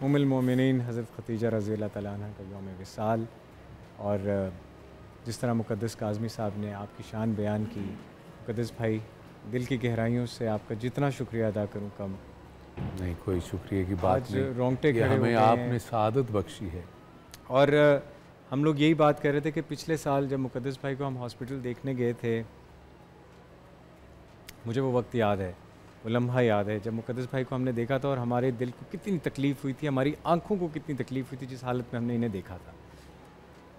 ام المومنین حضرت خدیجہ رضی اللہ تعالیٰ عنہ کا یوم وصال، اور جس طرح مقدس کاظمی صاحب نے آپ کی شان بیان کی، مقدس بھائی دل کی گہرائیوں سے آپ کا جتنا شکریہ ادا کروں کم نہیں، کوئی شکریہ کی بات آج نہیں، رونگٹے کہ کھڑے ہو ہمیں گئے آپ ہیں۔ نے سعادت بخشی ہے۔ اور ہم لوگ یہی بات کر رہے تھے کہ پچھلے سال جب مقدس بھائی کو ہم ہاسپٹل دیکھنے گئے تھے، مجھے وہ وقت یاد ہے، وہ لمحہ یاد ہے جب مقدس بھائی کو ہم نے دیکھا تھا اور ہمارے دل کو کتنی تکلیف ہوئی تھی، ہماری آنکھوں کو کتنی تکلیف ہوئی تھی جس حالت میں ہم نے انہیں دیکھا تھا،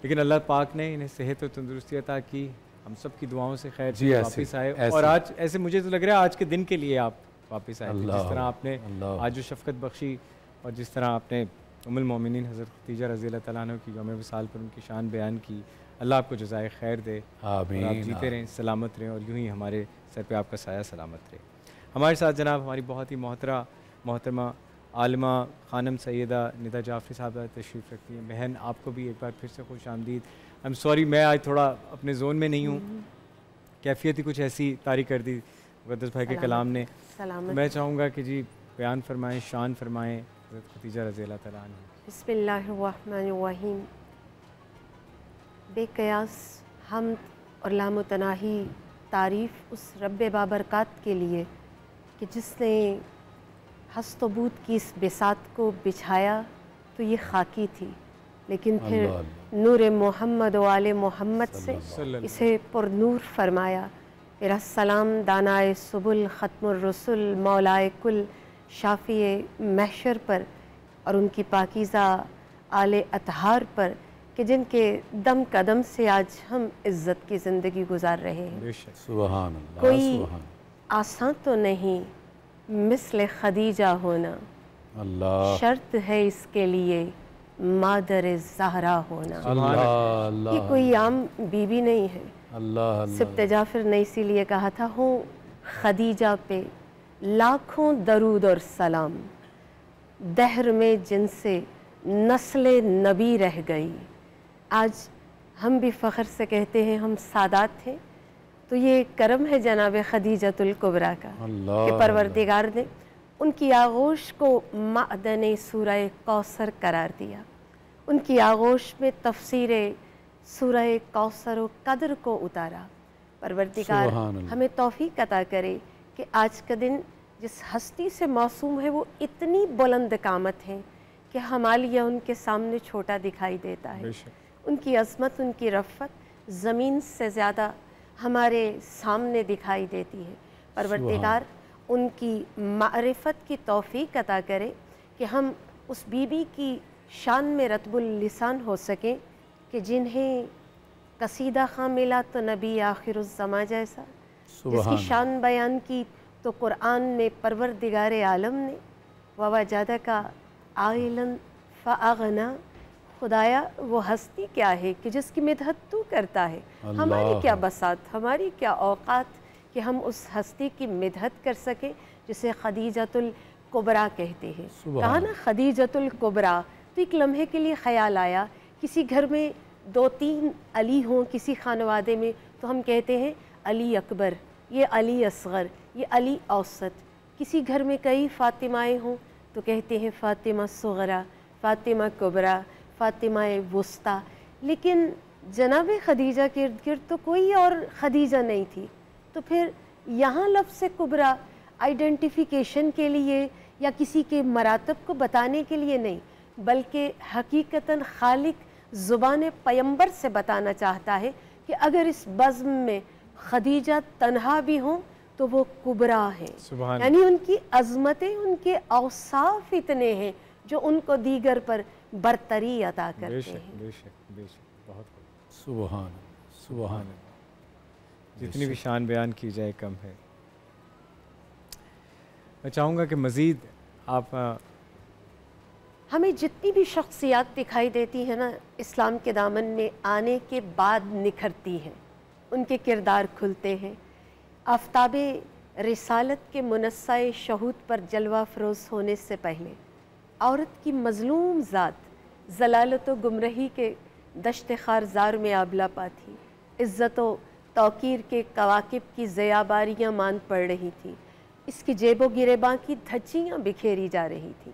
لیکن اللہ پاک نے انہیں صحت و تندرستی عطا کی، ہم سب کی دعاؤں سے خیر سے واپس آئے، اور آج ایسے مجھے تو لگ رہا ہے آج کے دن کے لیے آپ واپس آئے تھے، جس طرح آپ نے آج جو شفقت بخشی اور جس طرح آپ نے ام المومنین حضرت خدیجہ رضی اللہ تعالیٰ عنہ کی یوم وصال پر ان کی شان بیان کی، اللہ آپ کو جزائے خیر دے، اور آپ جیتے رہیں، سلامت رہیں، اور یوں ہی ہمارے سر پہ آپ کا سایہ سلامت رہے۔ ہمارے ساتھ جناب ہماری بہت ہی محترمہ عالمہ خانم سیدہ ندا جعفری صاحبہ تشریف رکھتی ہیں۔ بہن آپ کو بھی ایک بار پھر سے خوش آمدید۔ ایم سوری میں آج تھوڑا اپنے زون میں نہیں ہوں، کیفیت ہی کچھ ایسی طاری کر دی مقدس بھائی کے کلام نے، میں چاہوں گا کہ جی بیان فرمائیں، شان فرمائیں حضرت خدیجہ رضی اللہ تعالیٰ عنہ۔ بسم اللہ الرحمن الرحیم۔ بے قیاس حمد اور لامتناہی تعریف اس رب بابرکات کے لیے کہ جس نے ہست و بود کی اس بساط کو بچھایا تو یہ خاکی تھی، لیکن پھر نور محمد و آل محمد سے اسے پر نور فرمایا۔ میرا سلام دانائے سبل ختم الرسل مولائے کل شافی محشر پر اور ان کی پاکیزہ آل اطہار پر کہ جن کے دم قدم سے آج ہم عزت کی زندگی گزار رہے ہیں۔ سبحان اللہ، کوئی آسان تو نہیں مثل خدیجہ ہونا، اللہ شرط ہے اس کے لیے مادر زہرا ہونا۔ اللہ یہ کوئی عام بیوی نہیں ہے۔ اللہ سبط جعفر نے اسی لیے کہا تھا ہوں خدیجہ پہ لاکھوں درود اور سلام، دہر میں جن سے نسل نبی رہ گئی۔ آج ہم بھی فخر سے کہتے ہیں ہم سادات ہیں، تو یہ کرم ہے جناب خدیجۃ الکبریٰ کا کہ پروردگار نے ان کی آغوش کو معدن سورہ کوثر قرار دیا، ان کی آغوش میں تفسیر سورہ کوثر و قدر کو اتارا۔ پروردگار ہمیں توفیق عطا کرے کہ آج کا دن جس ہستی سے موسوم ہے وہ اتنی بلند قامت ہیں کہ ہمالیہ ان کے سامنے چھوٹا دکھائی دیتا ہے، ان کی عظمت، ان کی رفعت زمین سے زیادہ ہمارے سامنے دکھائی دیتی ہے۔ پروردگار ان کی معرفت کی توفیق عطا کرے کہ ہم اس بی بی کی شان میں رطب اللسان ہو سکیں کہ جنہیں قصیدہ خواں ملا تو نبی آخر الزماں جیسا، جس کی شان بیان کی تو قرآن میں پروردگار عالم نے وَوَجَدَكَ عَائِلًا فَأَغْنَىٰ، خدایا وہ ہستی کیا ہے کہ جس کی مدحت تو کرتا ہے، ہماری کیا بساط، ہماری کیا اوقات کہ ہم اس ہستی کی مدحت کر سکیں جسے خدیجۃ الکبریٰ کہتے ہیں۔ کہا نا خدیجۃ الکبریٰ، تو ایک لمحے کے لیے خیال آیا کسی گھر میں 2-3 علی ہوں کسی خانوادے میں تو ہم کہتے ہیں علی اکبر، یہ علی اصغر، یہ علی اوسط۔ کسی گھر میں کئی فاطمائیں ہوں تو کہتے ہیں فاطمہ صغریٰ، فاطمہ کبریٰ، فاطمہ وسطیٰ، لیکن جناب خدیجہ کے ارد گرد تو کوئی اور خدیجہ نہیں تھی، تو پھر یہاں لفظ کبریٰ آئیڈینٹیفیکیشن کے لیے یا کسی کے مراتب کو بتانے کے لیے نہیں، بلکہ حقیقتاً خالق زبان پیمبر سے بتانا چاہتا ہے کہ اگر اس بزم میں خدیجہ تنہا بھی ہوں تو وہ کبریٰ ہیں، یعنی ان کی عظمتیں، ان کے اوصاف اتنے ہیں جو ان کو دیگر پر برتری عطا کرتے ہیں۔ بے شک بے شک، بہت سبحان سبحان، جتنی بھی شان بیان کی جائے کم ہے۔ میں چاہوں گا کہ مزید آپ ہمیں جتنی بھی شخصیات دکھائی دیتی ہیں نا اسلام کے دامن میں آنے کے بعد نکھرتی ہیں، ان کے کردار کھلتے ہیں۔ آفتاب رسالت کے منصہ شہود پر جلوہ افروز ہونے سے پہلے عورت کی مظلوم ذات ضلالت و گمراہی کے دشت خارزار میں آبلا پا تھی، عزت و توقیر کے کواکب کی ضیاباریاں مان پڑ رہی تھیں، اس کی جیب و گریباں کی دھجیاں بکھیری جا رہی تھیں،